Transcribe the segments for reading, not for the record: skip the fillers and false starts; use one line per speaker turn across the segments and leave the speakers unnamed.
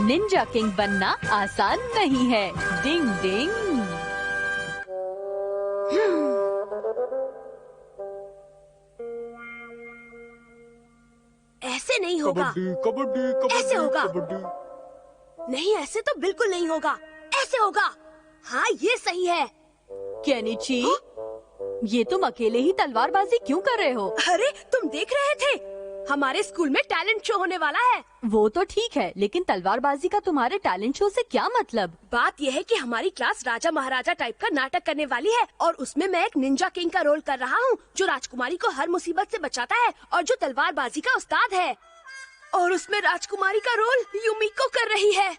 Ninja king बनना आसान नहीं है। डिंग डिंग।
ऐसे नहीं होगा।
कबड्डी कबड्डी कबड्डी
ऐसे होगा।
कबड्डी।
नहीं, ऐसे तो बिल्कुल नहीं होगा। ऐसे होगा। हाँ, ये सही है।
केनिची, ये तुम अकेले ही तलवारबाजी क्यों कर रहे हो?
अरे, तुम देख रहे थे? हमारे स्कूल में टैलेंट शो होने वाला है।
वो तो ठीक है, लेकिन तलवारबाजी का तुम्हारे टैलेंट शो से क्या मतलब?
बात यह है कि हमारी क्लास राजा महाराजा टाइप का नाटक करने वाली है और उसमें मैं एक निंजा किंग का रोल कर रहा हूँ, जो राजकुमारी को हर मुसीबत से बचाता है और जो तलवारबाजी का उस्ताद है। और उसमें राजकुमारी का रोल युमिको कर रही है।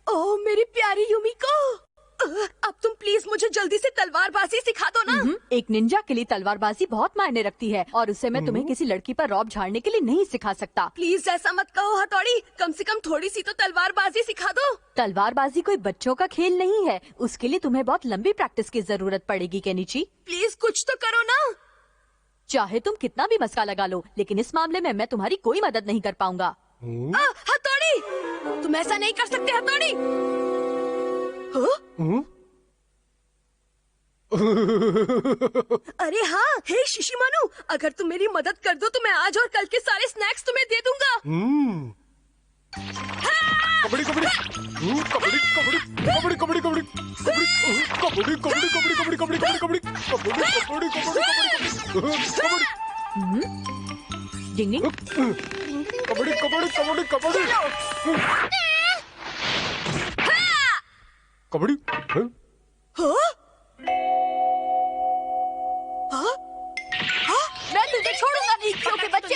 ओह मेरी प्यारी युमिको, अब तुम प्लीज मुझे जल्दी से तलवारबाजी सिखा दो ना।
एक निंजा के लिए तलवारबाजी बहुत मायने रखती है और उसे मैं तुम्हें किसी लड़की पर रौब झाड़ने के लिए नहीं सिखा सकता।
प्लीज ऐसा मत कहो हथौड़ी, कम से कम थोड़ी सी तो तलवारबाजी सिखा दो।
तलवारबाजी कोई बच्चों का खेल नहीं है, उसके लिए तुम्हें बहुत लंबी प्रैक्टिस की जरूरत पड़ेगी केनिची।
प्लीज कुछ तो करो ना।
चाहे तुम कितना भी मस्का लगा लो, लेकिन इस मामले में मैं तुम्हारी कोई मदद नहीं कर पाऊंगा।
हथौड़ी, तुम ऐसा नहीं कर सकते हथौड़ी। अरे हाँ, हे शिशिमानु, अगर तुम मेरी मदद कर दो तो मैं आज और कल के सारे स्नैक्स तुम्हें दे दूंगा।
कबड्डी कबड्डी कबड्डी कबड्डी कबड्डी कबड्डी कबड्डी कबड्डी कबड्डी कबड्डी कबड्डी कबड्डी कबड्डी कबड्डी कबड्डी
डिंग डिंग।
कबड्डी कबड्डी कबड्डी कबड्डी कबड्डी।
मैं तुझे छोड़ूंगा नहीं छोटे बच्चे।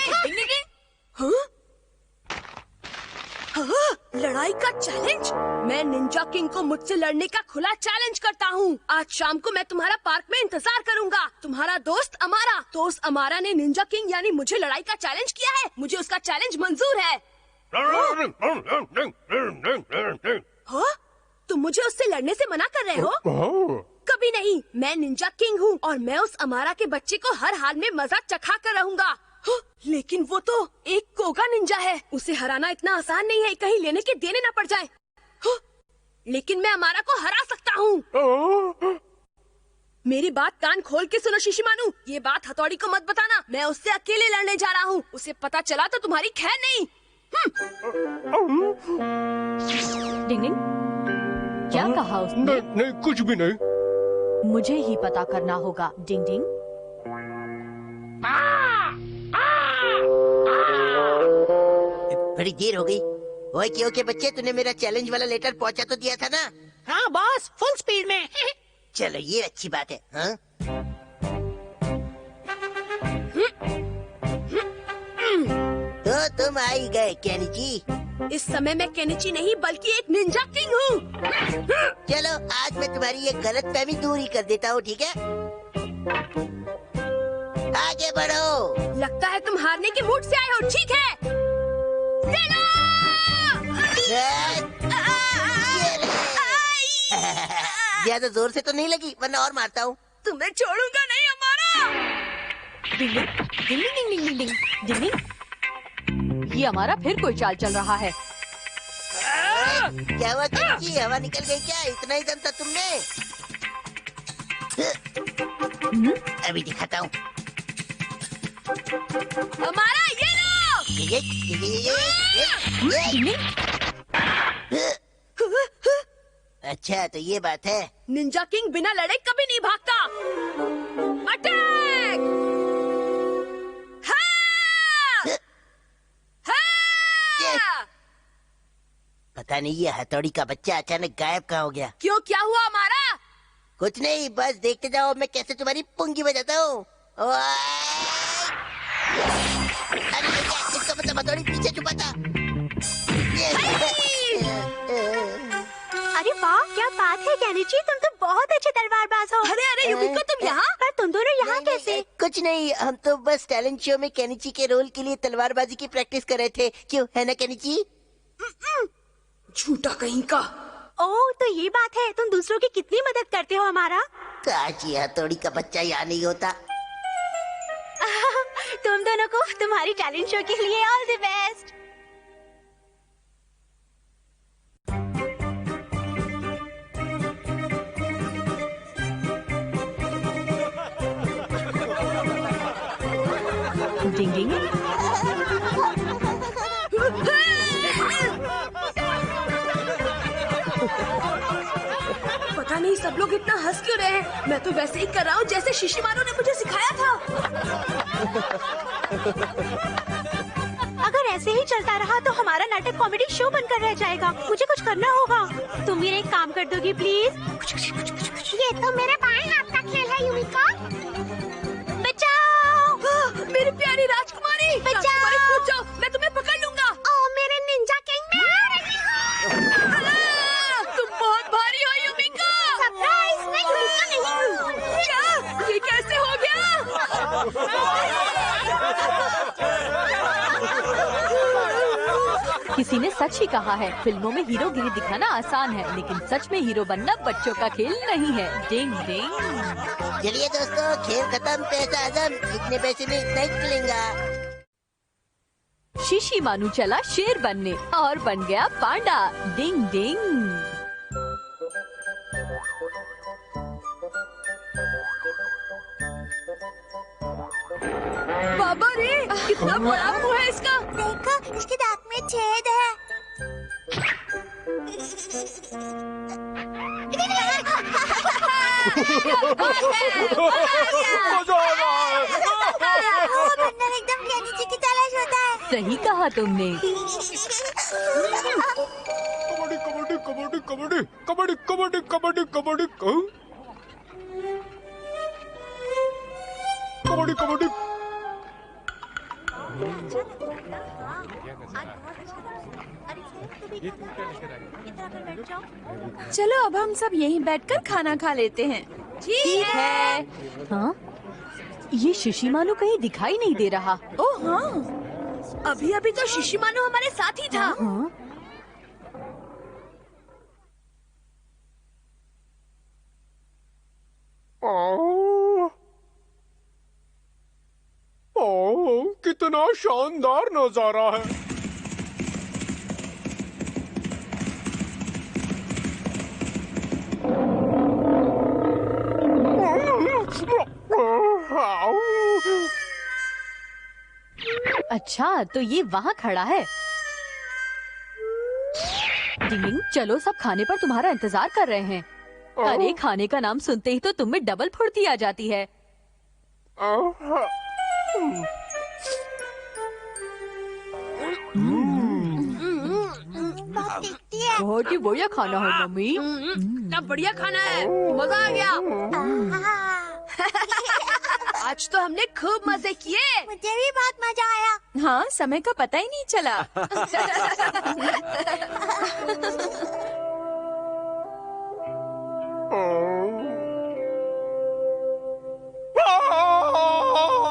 लड़ाई का चैलेंज? मैं निंजा किंग को मुझसे लड़ने का खुला चैलेंज करता हूँ। आज शाम को मैं तुम्हारा पार्क में इंतजार करूंगा। तुम्हारा दोस्त अमारा ने निंजा किंग यानी मुझे लड़ाई का चैलेंज किया है। मुझे उसका चैलेंज मंजूर है। तुम मुझे उससे लड़ने से मना कर रहे हो? कभी नहीं, मैं निंजा किंग हूँ और मैं उस अमारा के बच्चे को हर हाल में मजा चखा कर रहूंगा। लेकिन वो तो एक कोगा निंजा है, उसे हराना इतना आसान नहीं है, कहीं लेने के देने ना पड़ जाए। लेकिन मैं अमारा को हरा सकता हूँ। मेरी बात कान खोल के सुनो शिशिमानु, ये बात हथौड़ी को मत बताना। मैं उससे अकेले लड़ने जा रहा हूँ, उसे पता चला तो तुम्हारी खैर नहीं।
डिंग डिंग, क्या कहा उसने?
नहीं कुछ भी नहीं।
मुझे ही पता करना होगा। डिंग डिंग।
बड़ी देर हो गई। ओए क्यों के बच्चे, तूने मेरा चैलेंज वाला लेटर पहुंचा तो दिया था ना?
हाँ बॉस, फुल स्पीड में।
चलो ये अच्छी बात है। हाँ? तो तुम आ ही गए केनिची।
इस समय मैं केनिची नहीं बल्कि एक निंजा किंग हूँ।
चलो आज मैं तुम्हारी ये गलतफहमी दूर ही कर देता हूँ, ठीक है? आगे बढ़ो।
लगता है तुम हारने के मूड से आए हो। ठीक है, ले लो।
ज्यादा जोर से तो नहीं लगी, वरना और मारता हूँ।
तुम्हें छोड़ूंगा नहीं अमारा।
डिंग डिंग डिंग डिंग डिंग डिंग डिंग डिंग। ये हमारा फिर कोई चाल चल रहा है।
क्या हुआ केनिची, हवा निकल गई क्या? इतना ही दम था तुमने? अभी दिखाता हूँ।
हमारा ये लो।
अच्छा तो ये बात है।
निंजा किंग बिना लड़े कभी नहीं भागता। अटैक! हाँ! हाँ!
पता नहीं ये हथौड़ी का बच्चा अचानक गायब कहाँ हो गया।
क्यों, क्या हुआ हमारा?
कुछ नहीं, बस देखते जाओ मैं कैसे तुम्हारी पुंगी बजाता हूँ। अरे इसका मतलब हथौड़ी पीछे छुपा था।
अरे वाह, क्या बात है केनिची, तुम तो बहुत अच्छे तलवारबाज हो।
अरे अरे युमिको, तुम यहाँ?
पर तुम दोनों यहाँ कैसे?
कुछ नहीं, हम तो बस टैलेंट शो में केनिची के रोल के लिए तलवारबाजी की प्रैक्टिस कर रहे थे। क्यों, है ना केनिची?
झूठा कहीं का।
ओह तो ये बात है, तुम दूसरों की कितनी मदद करते हो हमारा।
काश ये हथौड़ी का बच्चा यहाँ नहीं होता।
तुम दोनों को तुम्हारी टैलेंट शो के लिए ऑल द बेस्ट।
सब लोग इतना हंस क्यों रहे हैं? मैं तो वैसे ही कर रहा हूँ जैसे शिशिमारू ने मुझे सिखाया था।
अगर ऐसे ही चलता रहा तो हमारा नाटक कॉमेडी शो बनकर रह जाएगा। मुझे कुछ करना होगा। तुम मेरा एक काम कर दोगी प्लीज? ये तो मेरे बाएं हाथ का खेल है युमिका। बचाओ!
मेरी प्यारी राजकुमारी! राजकुमारी कूद जाओ, मैं तुम्हें पकड़ लूंगा।
ओ मेरे निंजा किंग, मैं आ रही हूँ।
तुम बहुत भारी हो युमिका।
सरप्राइज! मैं युमिका नहीं हूँ।
क्या? ये कैसे हो गया?
किसी ने सच ही कहा है, फिल्मों में हीरोगिरी दिखाना आसान है, लेकिन सच में हीरो बनना बच्चों का खेल नहीं है। डिंग डिंग।
चलिए दोस्तों, खेल खत्म। पैसा आजम, इतने पैसे में इतना ही निकलेगा।
शिशिमानु चला शेर बनने और बन गया पांडा। डिंग डिंग।
बाबा रे, कितना बड़ा मुंह है इसका।
देखो, इसके दांत में छेद है।
मजा आ रहा है।
बंदर एकदम ज्ञानी जी की तलाश होता है।
सही कहा तुमने।
कबड्डी कबड्डी कबड्डी कबड्डी कबड्डी कबड्डी कबड्डी कबड्डी कबड्डी कबड्डी।
चलो अब हम सब यहीं बैठकर खाना खा लेते हैं।
ठीक है। हाँ, ये शिशिमानु कहीं दिखाई नहीं दे रहा।
ओह हाँ, अभी अभी तो शिशिमानु हमारे साथ ही था।
हाँ?
कितना शानदार नजारा है।
अच्छा, तो ये वहाँ खड़ा है। डिंग, चलो सब खाने पर तुम्हारा इंतजार कर रहे हैं। अरे खाने का नाम सुनते ही तो तुम में डबल फुर्ती आ जाती है। बहुत ही बढ़िया खाना है मम्मी।
कितना बढ़िया खाना है, मजा आ गया। आज तो हमने खूब मजे किए।
मुझे भी बहुत मजा आया।
हाँ, समय का पता ही नहीं चला।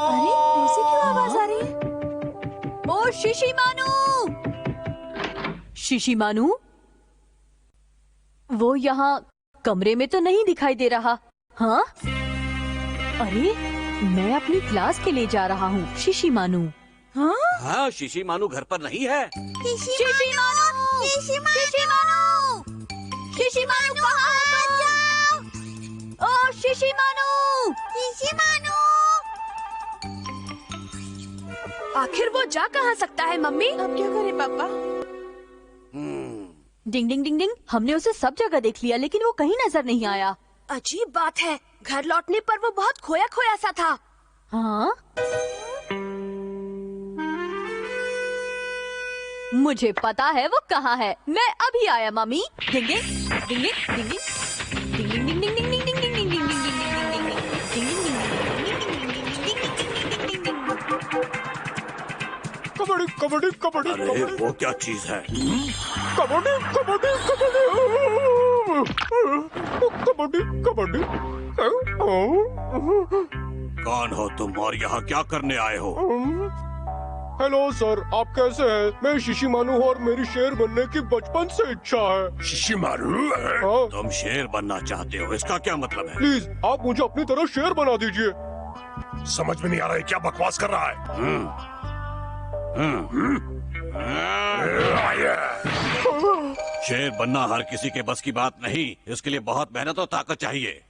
अरे ऐसे क्यों आवाज आ रही है?
ओ शिशिमानु! शिशिमानु? वो यहाँ कमरे में तो नहीं दिखाई दे रहा। हाँ? अरे मैं अपनी क्लास के लिए जा रहा हूँ। शिशिमानु। हाँ?
हाँ, शिशिमानु घर पर नहीं है।
शिशिमानु! शिशिमानु! शिशिमानु कहाँ है तुम? ओ शिशिमानु!
आखिर वो जा कहाँ सकता है मम्मी? अब क्या करें पापा?
डिंग डिंग डिंग डिंग। हमने उसे सब जगह देख लिया, लेकिन वो कहीं नजर नहीं आया।
अजीब बात है, घर लौटने पर वो बहुत खोया खोया सा था।
हाँ? मुझे पता है वो कहाँ है। मैं अभी आया मम्मी। डिंग डिंग डिंग डिंग डिंग डिंग डिंग डिंग डिंग डिंग डिंग डिंग डिंग डिंग डिंग
कबड्डी कबड्डी कबड्डी
अरे
कबड्डी
वो क्या चीज है?
कबड्डी कबड्डी कबड्डी कबड्डी कबड्डी।
कौन हो तुम और यहाँ क्या करने आए हो?
हेलो सर, आप कैसे हैं? मैं शिशिमानु हूँ और मेरी शेर बनने की बचपन से इच्छा है।
शिशिमारू?
हाँ?
तुम शेर बनना चाहते हो, इसका क्या मतलब है?
प्लीज आप मुझे अपनी तरह शेर बना दीजिए।
समझ में नहीं आ रहा है, क्या बकवास कर रहा है? शेर बनना हर किसी के बस की बात नहीं, इसके लिए बहुत मेहनत और ताकत चाहिए।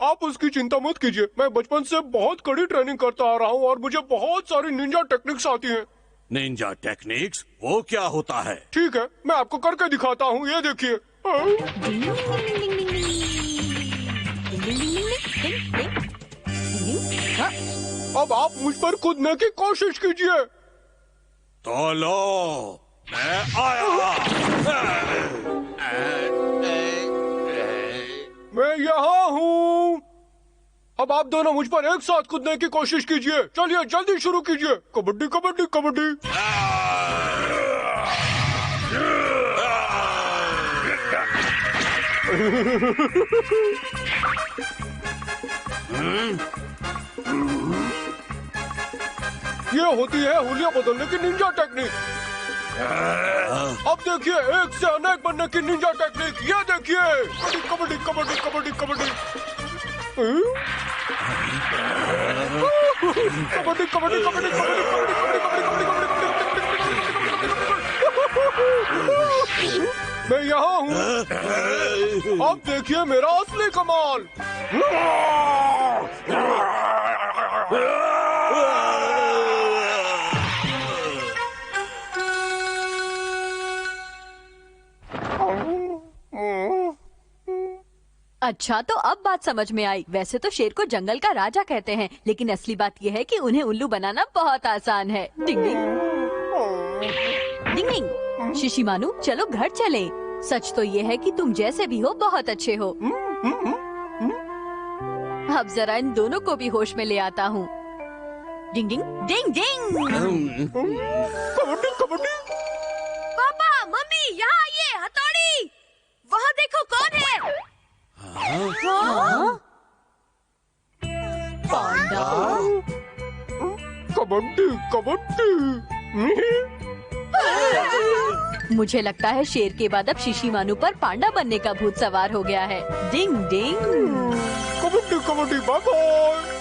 आप उसकी चिंता मत कीजिए, मैं बचपन से बहुत कड़ी ट्रेनिंग करता आ रहा हूँ और मुझे बहुत सारी निंजा टेक्निक्स आती हैं।
Ninja techniques? वो क्या होता है?
ठीक है, मैं आपको करके दिखाता हूँ, ये देखिए।
डिंग डिंग डिंग डिंग डिंग डिंग डिंग। हाँ,
अब आप मुझ पर कूदने की कोशिश कीजिए।
तो लो, मैं आया।
मैं यहाँ हूँ। अब आप दोनों मुझ पर एक साथ कूदने की कोशिश कीजिए। चलिए जल्दी शुरू कीजिए। कबड्डी कबड्डी कबड्डी। ये होती है हुलिया बदलने की निंजा टेक्निक। अब देखिए एक से अनेक बनने की निंजा टेक्निक। ये देखिए कबड्डी कबड्डी कबड्डी कबड्डी कबड्डी कबड्डी कबड्डी कबड्डी मैं यहाँ हूँ। अब देखिए मेरा असली कमाल।
अच्छा, तो अब बात समझ में आई। वैसे तो शेर को जंगल का राजा कहते हैं, लेकिन असली बात यह है कि उन्हें उल्लू बनाना बहुत आसान है। डिंग डिंग डिंग डिंग। शिशिमानु, चलो घर चले। सच तो ये है कि तुम जैसे भी हो बहुत अच्छे हो। अब जरा इन दोनों को भी होश में ले आता हूँ। डिंग डिंग डिंग डिंग।
कबड्डी कबड्डी।
पापा, मम्मी, यहाँ आइए। हथौड़ी, वहाँ देखो कौन है।
हाँ? पांडा।
कबड्डी कबड्डी।
मुझे लगता है शेर के बाद अब शिशिमानु पर पांडा बनने का भूत सवार हो गया है। डिंग डिंग।
Kabaddi kabaddi bye bye.